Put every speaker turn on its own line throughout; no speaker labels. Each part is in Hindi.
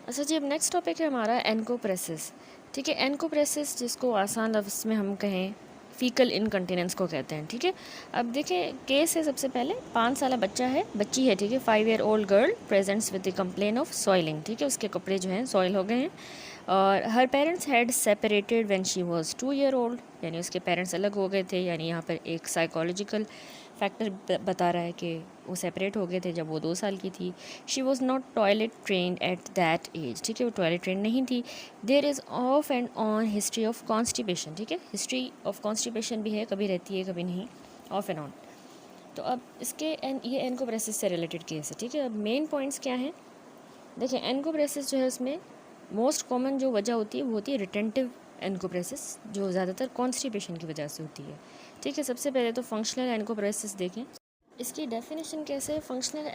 अच्छा जी, अब नेक्स्ट टॉपिक है हमारा एनकोप्रेसिस। ठीक है, एनकोप्रेसिस जिसको आसान लफ्ज़ में हम कहें फीकल इनकंटिनेंस को कहते हैं। ठीक है, अब देखें केस है, सबसे पहले 5 साल बच्चा है, बच्ची है, ठीक है, 5 year old girl presents with the complain of soiling. ठीक है, उसके कपड़े जो हैं सॉइल हो गए हैं और हर parents had separated when she was 2 year old, यानी उसके पेरेंट्स अलग हो गए थे। यानी यहाँ पर एक साइकोलॉजिकल फैक्टर बता रहा है कि वो सेपरेट हो गए थे जब वो 2 साल की थी। She was not toilet trained at that age. ठीक है, वो टॉयलेट ट्रेंड नहीं थी। There is off and on history of constipation. ठीक है, हिस्ट्री ऑफ कॉन्स्टिपेशन भी है, कभी रहती है कभी नहीं, ऑफ एंड ऑन। तो अब इसके ये एनकोप्रेसिस से रिलेटेड केस है। ठीक है, अब मेन पॉइंट्स क्या हैं, देखिए एनकोप्रेसिस जो है उसमें मोस्ट कॉमन जो वजह होती है वो होती है रिटेंटिव एनकोप्रेसिस, जो ज़्यादातर कॉन्स्टिपेशन की वजह से होती है। ठीक है, सबसे पहले तो फंक्शनल एनकोप्रेसिस देखें। इसकी डेफिनेशन कैसे है, functional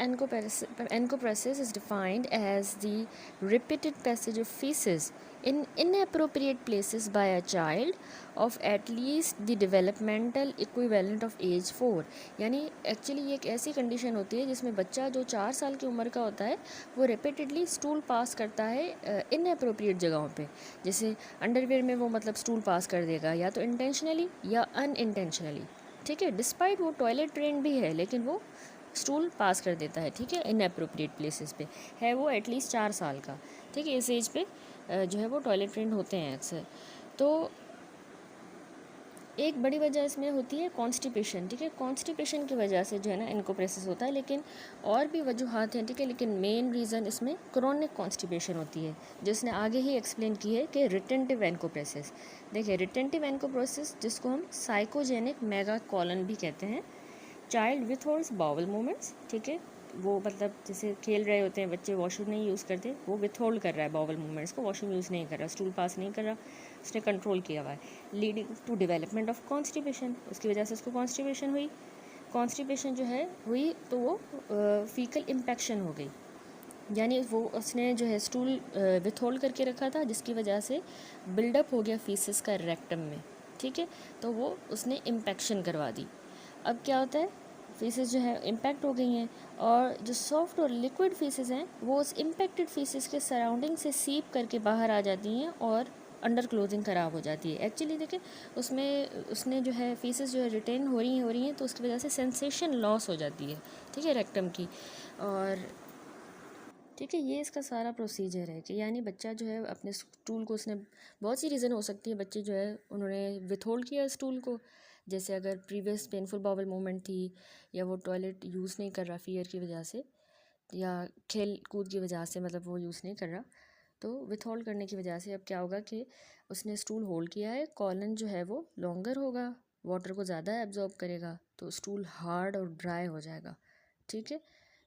encopresis is defined as the repeated passage of faeces in inappropriate places by a child of at least the developmental equivalent of age 4। यानी एक्चुअली ये एक ऐसी कंडीशन होती है जिसमें बच्चा जो 4 साल की उम्र का होता है वो रिपीटेडली स्टूल पास करता है इनएप्रोप्रिएट जगहों पे। जैसे अंडरवेयर में वो मतलब स्टूल पास कर देगा, या तो इंटेंशनली या अनइंटेंशनली। ठीक है, डिस्पाइट वो टॉयलेट ट्रेंड भी है लेकिन वो स्टूल पास कर देता है। ठीक है, इनअप्रोप्रिएट प्लेसेस पे है वो एटलीस्ट 4 साल का। ठीक है, इस एज पे जो है वो टॉयलेट ट्रेंड होते हैं अक्सर। तो एक बड़ी वजह इसमें होती है कॉन्स्टिपेशन। ठीक है, कॉन्स्टिपेशन की वजह से जो है ना एनकोप्रेसिस होता है, लेकिन और भी वजूहत हैं। ठीक है, लेकिन मेन रीज़न इसमें क्रोनिक कॉन्स्टिपेशन होती है, जिसने आगे ही एक्सप्लेन की है कि रिटेंटिव एनकोप्रेसिस। देखिए रिटेंटिव एनकोप्रेसिस जिसको हम साइकोजेनिक मेगा कॉलन भी कहते हैं, चाइल्ड विथहोल्ड्स बाउल मूवमेंट्स। ठीक है, वो मतलब जैसे खेल रहे होते हैं बच्चे, वॉशरूम नहीं यूज़ करते, वो विथहोल्ड कर रहा है बाउल मूवमेंट्स को, वॉशरूम यूज़ नहीं कर रहा, स्टूल पास नहीं कर रहा, उसने कंट्रोल किया हुआ है। Leading to development of constipation, उसकी वजह से उसको कॉन्स्टिपेशन हुई। कॉन्स्टिपेशन जो है हुई तो वो फीकल इम्पेक्शन हो गई, यानी वो उसने जो है स्टूल विथहोल्ड करके रखा था जिसकी वजह से बिल्डअप हो गया फीसिस का रेक्टम में। ठीक है, तो वो उसने इम्पेक्शन करवा दी। अब क्या होता है, फीसेस जो है इम्पैक्ट हो गई हैं और जो सॉफ्ट और लिक्विड फीसेस हैं वो उस इम्पैक्टेड फीसेस के सराउंडिंग से सीप करके बाहर आ जाती हैं और अंडर क्लोथिंग ख़राब हो जाती है। एक्चुअली देखें उसमें उसने जो है फीसेस जो है रिटेन हो रही हैं तो उसकी वजह से सेंसेशन लॉस हो जाती है। ठीक है, रेक्टम की। और ठीक है, ये इसका सारा प्रोसीजर है कि यानी बच्चा जो है अपने स्टूल को, उसने बहुत सी रीज़न हो सकती है, बच्चे जो है उन्होंने विथहोल्ड किया स्टूल को, जैसे अगर प्रीवियस पेनफुल बाउल मूवमेंट थी, या वो टॉयलेट यूज़ नहीं कर रहा फियर की वजह से, या खेल कूद की वजह से मतलब वो यूज़ नहीं कर रहा, तो विथहोल्ड करने की वजह से अब क्या होगा कि उसने स्टूल होल्ड किया है, कॉलन जो है वो लॉन्गर होगा, वाटर को ज़्यादा एब्जॉर्ब करेगा, तो स्टूल हार्ड और ड्राई हो जाएगा। ठीक है,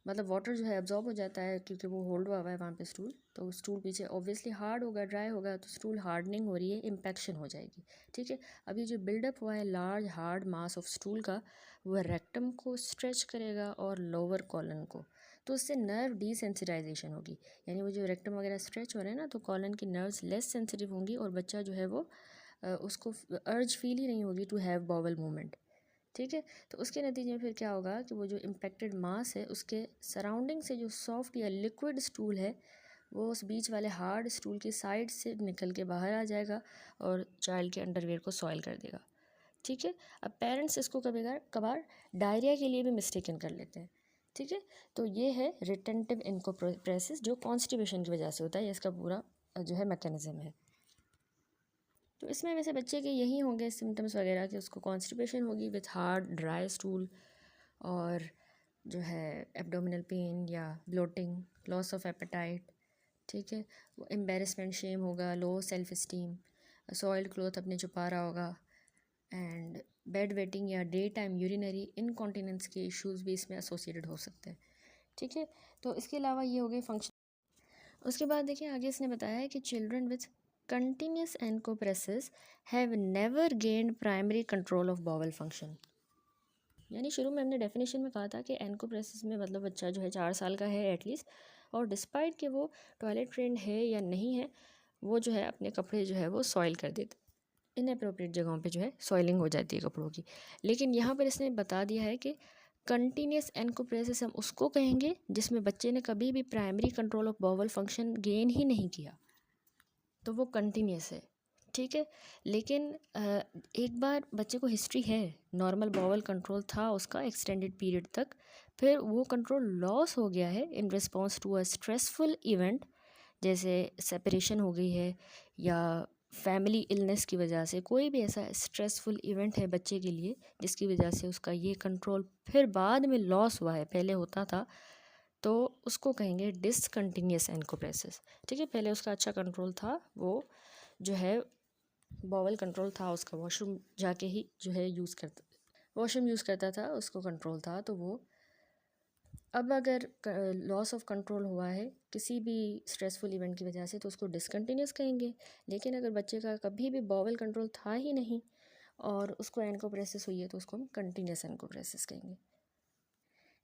मतलब वाटर जो है एब्जॉर्ब हो जाता है क्योंकि वो होल्ड हुआ हुआ है वहाँ पे स्टूल, तो स्टूल पीछे ऑब्वियसली हार्ड होगा, ड्राई होगा, तो स्टूल हार्डनिंग हो रही है, इम्पैक्शन हो जाएगी। ठीक है, अभी जो बिल्डअप हुआ है large hard mass of stool का, वह रेक्टम को स्ट्रेच करेगा और लोअर कॉलन को, तो उससे नर्व डिसेंसिटाइजेशन होगी। यानी वो जो रेक्टम वगैरह स्ट्रेच हो रहे हैं ना, तो कॉलन की नर्व्स लेस सेंसिटिव होंगी और बच्चा जो है वो उसको अर्ज फील ही नहीं होगी टू हैव बाउल मूवमेंट। ठीक है, तो उसके नतीजे में फिर क्या होगा कि वो जो इम्पेक्टेड मास है उसके सराउंडिंग से जो सॉफ्ट या लिक्विड स्टूल है वो उस बीच वाले हार्ड स्टूल की साइड से निकल के बाहर आ जाएगा और चाइल्ड के अंडरवेयर को सॉइल कर देगा। ठीक है, अब पेरेंट्स इसको कभी कभार डायरिया के लिए भी मिस्टेकन कर लेते हैं। ठीक है, तो ये है रिटेंटिव इनकोप्रेसिस जो कॉन्स्टिपेशन की वजह से होता है, ये इसका पूरा जो है मैकेनिज्म है। तो इसमें वैसे बच्चे के यही होंगे सिम्टम्स वगैरह कि उसको कॉन्स्टिपेशन होगी विथ हार्ड ड्राई स्टूल, और जो है एब्डोमिनल पेन या ब्लोटिंग, लॉस ऑफ एपेटाइट। ठीक है, वो एम्बेरसमेंट, शेम होगा, low self esteem, soiled cloth अपने छुपा रहा होगा, एंड बेड वेटिंग या डे टाइम यूरिनरी इनकॉन्टिनेंस के इश्यूज़ भी इसमें एसोसिएटेड हो सकते हैं। ठीक है, तो इसके अलावा ये हो गई फंक्शन। उसके बाद देखिए आगे इसने बताया है कि children with continuous encopresis have never gained primary control of bowel function. यानी शुरू में हमने डेफिनेशन में कहा था कि एनकोप्रेसिस में मतलब बच्चा जो है 4 साल का है एटलीस्ट, और डिस्पाइट कि वो टॉयलेट ट्रेंड है या नहीं है, वो जो है अपने कपड़े जो है वो सॉइल कर देता, इनअप्रोप्रिएट जगहों पे जो है सॉइलिंग हो जाती है कपड़ों की। लेकिन यहाँ पर इसने बता दिया है कि कंटिन्यूस एनकोप्रेसिस हम उसको कहेंगे जिसमें बच्चे ने कभी भी primary control of bowel function gain ही नहीं किया, तो वो कंटिन्यूस है, ठीक है। लेकिन एक बार बच्चे को हिस्ट्री है, नॉर्मल बॉवल कंट्रोल था उसका एक्सटेंडेड पीरियड तक, फिर वो कंट्रोल लॉस हो गया है in response to a stressful event, जैसे सेपरेशन हो गई है या फैमिली इलनेस की वजह से, कोई भी ऐसा स्ट्रेसफुल इवेंट है बच्चे के लिए जिसकी वजह से उसका ये कंट्रोल फिर बाद में लॉस हुआ है, पहले होता था, तो उसको कहेंगे डिसकंटिन्यूस एनकोप्रेसिस, ठीक है। पहले उसका अच्छा कंट्रोल था, वो जो है बॉवल कंट्रोल था उसका, वॉशरूम जाके ही जो है वॉशरूम यूज़ करता था, उसको कंट्रोल था, तो वो अब अगर लॉस ऑफ कंट्रोल हुआ है किसी भी स्ट्रेसफुल इवेंट की वजह से तो उसको डिसकंटिन्यूस कहेंगे। लेकिन अगर बच्चे का कभी भी बॉवल कंट्रोल था ही नहीं और उसको एनकोप्रेसिस हुई है तो उसको हम कंटिन्यूस एनकोप्रेसिस कहेंगे।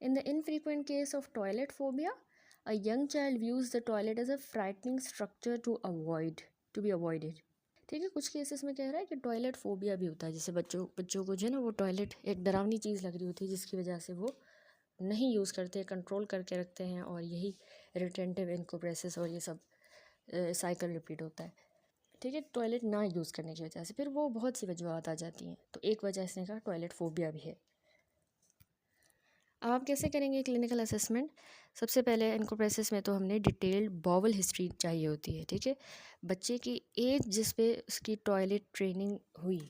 In the infrequent case of toilet phobia, a young child views the toilet as a frightening structure to be avoided, ठीक है। कुछ केसेस में कह रहा है कि टॉयलेट फोबिया भी होता है, जैसे बच्चों को जो है ना वो टॉयलेट एक डरावनी चीज़ लग रही होती है जिसकी वजह से वो नहीं यूज़ करते, कंट्रोल करके रखते हैं, और यही रिटेंटिव एनकोप्रेसिस और ये सब साइकिल रिपीट होता है, ठीक है। टॉयलेट ना यूज़ करने की वजह से फिर वो बहुत सी वजूहत आ जाती हैं, तो एक वजह इसने कहा टॉयलेट फोबिया भी है। अब आप कैसे करेंगे क्लिनिकल असेसमेंट? सबसे पहले एनकोप्रेसिस में तो हमने डिटेल्ड बॉवल हिस्ट्री चाहिए होती है, ठीक है। बच्चे की एज जिस पे उसकी टॉयलेट ट्रेनिंग हुई,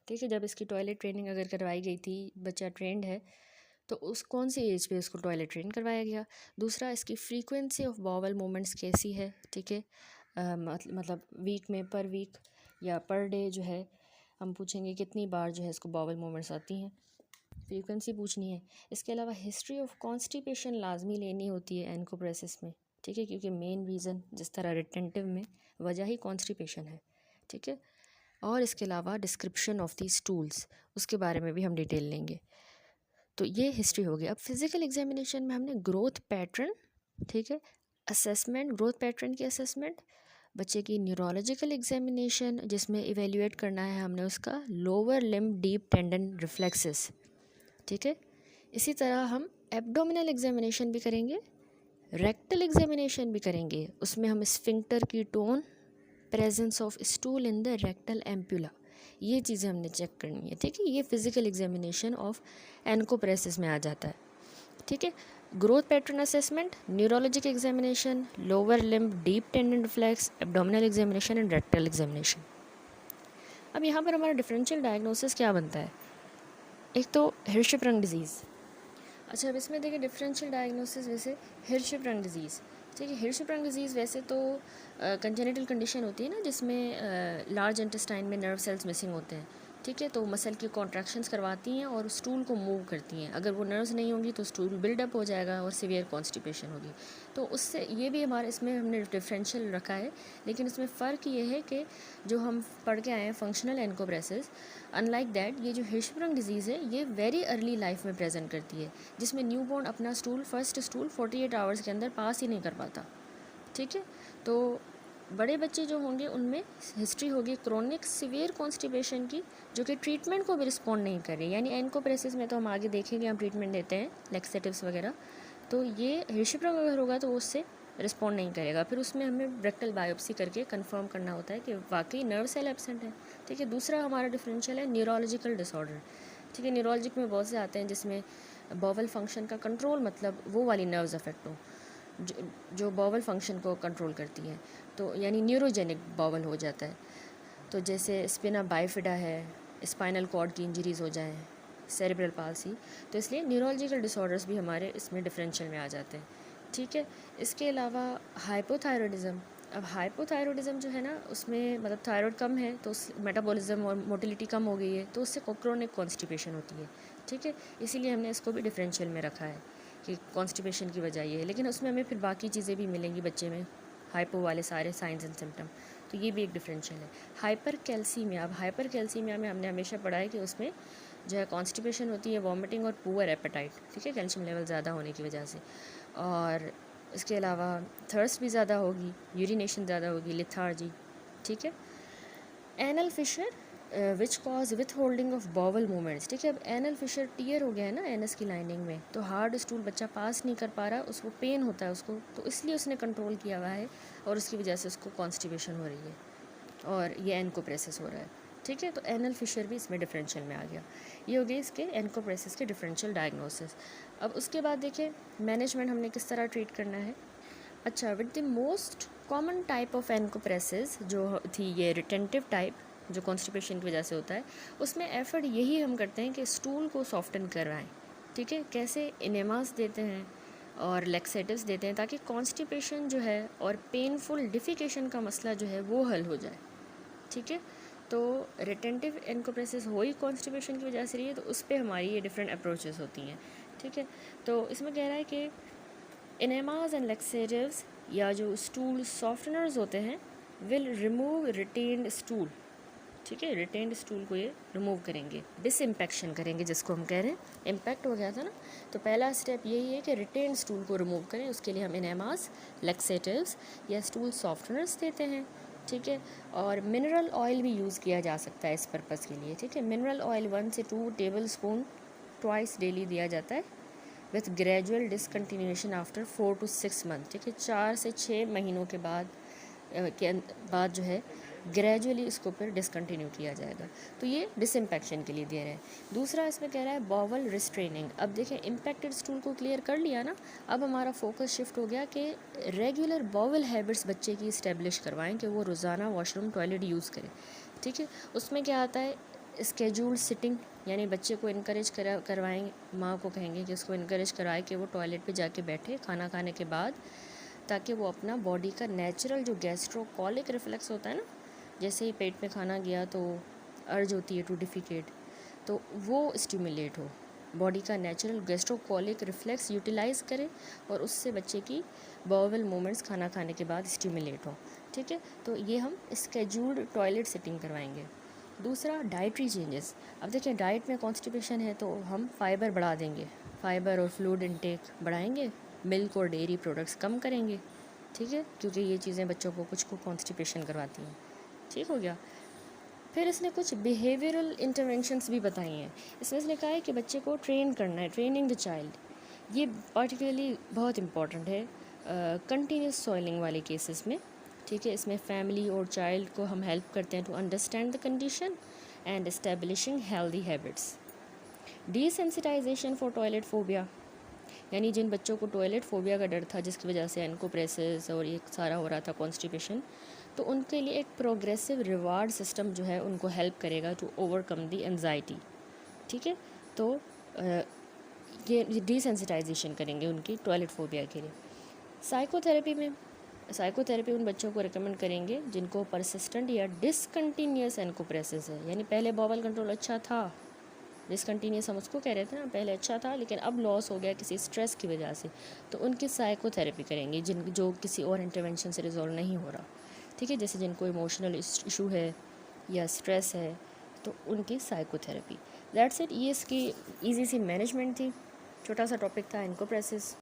ठीक है, जब इसकी टॉयलेट ट्रेनिंग अगर करवाई गई थी, बच्चा ट्रेंड है, तो उस कौन सी एज पे उसको टॉयलेट ट्रेन करवाया गया। दूसरा, इसकी फ्रीक्वेंसी ऑफ बॉवल मूवमेंट्स कैसी है, ठीक है, मतलब वीक में पर वीक या पर डे जो है हम पूछेंगे कितनी बार जो है इसको बॉवल मूवमेंट्स आती हैं, फ्रीक्वेंसी पूछनी है। इसके अलावा हिस्ट्री ऑफ कॉन्स्टिपेशन लाजमी लेनी होती है एनकोप्रेसिस में, ठीक है, क्योंकि मेन रीज़न जिस तरह रिटेंटिव में वजह ही कॉन्स्टिपेशन है, ठीक है। और इसके अलावा डिस्क्रिप्शन ऑफ दी स्टूल्स, उसके बारे में भी हम डिटेल लेंगे। तो ये हिस्ट्री हो गई। अब फिज़िकल एग्जामिनेशन में हमने ग्रोथ पैटर्न, ठीक है, असेसमेंट, ग्रोथ पैटर्न की असेसमेंट, बच्चे की न्यूरोलॉजिकल एग्जामिनेशन जिसमें इवेल्युएट करना है हमने उसका lower limb deep tendon reflexes, ठीक है। इसी तरह हम एब्डोमिनल एग्जामिनेशन भी करेंगे, रेक्टल एग्जामिनेशन भी करेंगे, उसमें हम स्फिंक्टर की tone, presence of stool in the rectal ampulla, ये चीज़ें हमने चेक करनी है, ठीक है। ये फिज़िकल एग्जामिनेशन ऑफ एनकोप्रेसिस में आ जाता है, ठीक है। Growth pattern assessment, neurologic examination, lower limb deep tendon reflex, abdominal examination and rectal examination. अब यहाँ पर हमारा डिफरेंशियल डायग्नोसिस क्या बनता है? एक तो हिर्शप्रंग डिजीज़। अच्छा, अब इसमें देखिए डिफरेंशियल डायग्नोसिस, वैसे हिर्शप्रंग डिजीज़, ठीक है। हिर्शप्रंग डिजीज़ वैसे तो कंजेनिटल कंडीशन होती है ना जिसमें लार्ज इंटेस्टाइन में नर्व सेल्स मिसिंग होते हैं, ठीक है, तो मसल की कॉन्ट्रैक्शंस करवाती हैं और स्टूल को मूव करती हैं। अगर वो नर्व्स नहीं होंगी तो स्टूल बिल्डअप हो जाएगा और सीवियर कॉन्स्टिपेशन होगी। तो उससे ये भी हमारे इसमें हमने डिफरेंशियल रखा है, लेकिन इसमें फ़र्क ये है कि जो हम पढ़ के आए हैं फंक्शनल एनकोप्रेसिस, अनलाइक दैट ये जो हिर्शप्रंग डिजीज़ है ये वेरी अर्ली लाइफ में प्रेजेंट करती है, जिसमें न्यूबॉर्न अपना फर्स्ट स्टूल 48 आवर्स के अंदर पास ही नहीं कर पाता, ठीक है। तो बड़े बच्चे जो होंगे उनमें हिस्ट्री होगी क्रोनिक सीवियर कॉन्स्टिपेशन की, जो कि ट्रीटमेंट को भी रिस्पॉन्ड नहीं कर रही, यानी एनकोप्रेसिस में तो हम आगे देखेंगे, हम ट्रीटमेंट देते हैं लेक्सेटिव्स वगैरह, तो ये हिर्शप्रंग अगर होगा तो वो उससे रिस्पॉन्ड नहीं करेगा, फिर उसमें हमें रेक्टल बायोप्सी करके कंफर्म करना होता है कि वाकई नर्व सेल एब्सेंट है, ठीक है। दूसरा हमारा डिफरेंशियल है न्यूरोलॉजिकल डिसऑर्डर, ठीक है। न्यूरोलॉजिक में बहुत से आते हैं जिसमें बॉवल फंक्शन का कंट्रोल, मतलब वो वाली नर्व्स अफेक्ट हो जो बॉवल फंक्शन को कंट्रोल करती हैं, तो यानी न्यूरोजेनिक बॉवल हो जाता है। तो जैसे स्पिना बाइफिडा है, स्पाइनल कॉर्ड की इंजरीज़ हो जाएं, सेरेब्रल पाल्सी, तो इसलिए न्यूरोलॉजिकल डिसऑर्डर्स भी हमारे इसमें डिफरेंशियल में आ जाते हैं, ठीक है। इसके अलावा हाइपोथायरॉयडिज़म। अब हाइपोथायरॉयडिज़म जो है ना उसमें मतलब थायराइड कम है तो उस मेटाबॉलिज्म और मोटिलिटी कम हो गई है, तो उससे क्रोनिक कॉन्स्टिपेशन होती है, ठीक है। इसीलिए हमने इसको भी डिफरेंशियल में रखा है कि कॉन्स्टिपेशन की वजह ये है, लेकिन उसमें हमें फिर बाकी चीज़ें भी मिलेंगी बच्चे में, हाइपो वाले सारे साइंस एंड सिम्टम, तो ये भी एक डिफरेंशियल है। Hyper calcaemia. अब हाइपर कैल्सीमिया में हमने हमेशा पढ़ा है कि उसमें जो है कॉन्स्टिपेशन होती है, वॉमिटिंग और पुअर एपेटाइट, ठीक है, कैल्शियम लेवल ज़्यादा होने की वजह से, और इसके अलावा थर्स्ट भी ज़्यादा होगी, यूरिनेशन ज़्यादा होगी, लिथार्जी, ठीक है। Anal fissure which cause with holding of bowel movements. ठीक है, अब एनल फिशर टीयर हो गया है ना एनस की लाइनिंग में, तो हार्ड स्टूल बच्चा पास नहीं कर पा रहा, उसको पेन होता है उसको, तो इसलिए उसने कंट्रोल किया हुआ है और उसकी वजह से उसको कॉन्स्टिपेशन हो रही है और ये एनकोप्रेसिस हो रहा है। ठीक है, तो एनल फिशर भी इसमें डिफरेंशियल में आ गया। ये हो गई इसके एनकोप्रेसिस के डिफरेंशियल डायग्नोसिस। अब उसके बाद देखिए मैनेजमेंट हमने किस तरह ट्रीट करना है। अच्छा, with the most common type of encopresis जो थी ये रिटेंटिव टाइप, जो कॉन्स्टिपेशन की वजह से होता है, उसमें एफर्ट यही हम करते हैं कि स्टूल को सॉफ्टन करवाएं। ठीक है, कैसे, इनेमास देते हैं और लेक्सेटिव्स देते हैं ताकि कॉन्स्टिपेशन जो है और पेनफुल डिफिकेशन का मसला जो है वो हल हो जाए। ठीक है, तो रिटेंटिव एनकोप्रेसिस हो ही कॉन्स्टिपेशन की वजह से रही है, तो उस पर हमारी ये डिफरेंट अप्रोचेस होती हैं। ठीक है, तो इसमें कह रहा है कि इनेमास एंड लेक्सेटिव्स या जो स्टूल सॉफ्टनर्स होते हैं विल रिमूव रिटेन्ड स्टूल। ठीक है, रिटेन्ड स्टूल को ये रिमूव करेंगे, डिसइम्पैक्शन करेंगे जिसको हम कह रहे हैं, इम्पैक्ट हो गया था ना। तो पहला स्टेप यही है कि रिटेन्ड स्टूल को रिमूव करें, उसके लिए हम इनेमास, लेक्सेटिव्स या स्टूल सॉफ्टनर्स देते हैं। ठीक है, और मिनरल ऑयल भी यूज़ किया जा सकता है इस पर्पज़ के लिए। ठीक है, मिनरल ऑयल 1 से 2 टेबल स्पून ट्वाइस डेली दिया जाता है with gradual discontinuation after 4 to 6 month. ठीक है, 4 से 6 महीनों के बाद जो है ग्रेजुअली इसको फिर डिसकंटिन्यू किया जाएगा। तो ये डिसइम्पैक्शन के लिए दे रहे हैं। दूसरा इसमें कह रहा है बॉवल रिस्ट्रेनिंग। अब देखें इम्पैक्टेड स्टूल को क्लियर कर लिया ना, अब हमारा फोकस शिफ्ट हो गया कि रेगुलर बॉवल हैबिट्स बच्चे की इस्टेब्लिश करवाएं कि वो रोज़ाना वॉशरूम टॉयलेट यूज़ करें। ठीक है, उसमें क्या आता है, स्केड्यूल सिटिंग, यानी बच्चे को इनकरेज करवाएंगे, माँ को कहेंगे कि उसको इनकरेज करवाए कि वो टॉयलेट पे जाके बैठे खाना खाने के बाद, ताकि वो अपना बॉडी का नेचुरल जो गैस्ट्रोकॉलिक रिफ्लेक्स होता है ना, जैसे ही पेट में खाना गया तो अर्ज होती है टू डिफिकेट, तो वो स्टिमुलेट हो, बॉडी का नेचुरल गैस्ट्रोकॉलिक रिफ्लेक्स यूटिलाइज करे और उससे बच्चे की बॉवल मूवमेंट्स खाना खाने के बाद स्टिमुलेट हो। ठीक है, तो ये हम स्केड्यूल्ड टॉयलेट सिटिंग करवाएंगे। दूसरा डाइटरी चेंजेस। अब देखिए डाइट में कॉन्स्टिपेशन है तो हम फाइबर बढ़ा देंगे, फाइबर और फ्लूइड इनटेक बढ़ाएंगे, मिल्क और डेयरी प्रोडक्ट्स कम करेंगे। ठीक है, क्योंकि ये चीज़ें बच्चों को कुछ को कॉन्स्टिपेशन करवाती हैं। ठीक हो गया। फिर इसने कुछ बिहेवियरल इंटरवेंशंस भी बताई हैं। इसमें इसने कहा है कि बच्चे को ट्रेन करना है, ट्रेनिंग द चाइल्ड। ये पार्टिकुलरली बहुत इंपॉर्टेंट है कंटिन्यूस सॉइलिंग वाले केसेस में। ठीक है, इसमें फैमिली और चाइल्ड को हम हेल्प करते हैं to understand the condition and establishing healthy habits. Desensitisation for toilet phobia, यानी जिन बच्चों को टॉयलेट फोबिया का डर था जिसकी वजह से एनकोप्रेसिस और ये सारा हो रहा था कॉन्स्टिपेशन, तो उनके लिए एक प्रोग्रेसिव रिवार्ड सिस्टम जो है उनको हेल्प करेगा टू ओवरकम दी एंजाइटी। ठीक है, तो ये डिसेंसिटाइजेशन करेंगे उनकी टॉयलेट फोबिया के लिए। साइकोथेरेपी उन बच्चों को रिकमेंड करेंगे जिनको परसिस्टेंट या डिसकंटिन्यूस एनकोप्रेसिस है, यानी पहले बॉवल कंट्रोल अच्छा था, डिसकंटिन्यूस हम उसको कह रहे थे ना, पहले अच्छा था लेकिन अब लॉस हो गया किसी स्ट्रेस की वजह से, तो उनकी साइकोथेरेपी करेंगे जो किसी और इंटरवेंशन से रिजॉल्व नहीं हो रहा। ठीक है, जैसे जिनको इमोशनल इशू है या स्ट्रेस है तो उनकी साइकोथेरेपी। That's it. ये इसकी ईजी सी मैनेजमेंट थी, छोटा सा टॉपिक था एनकोप्रेसिस।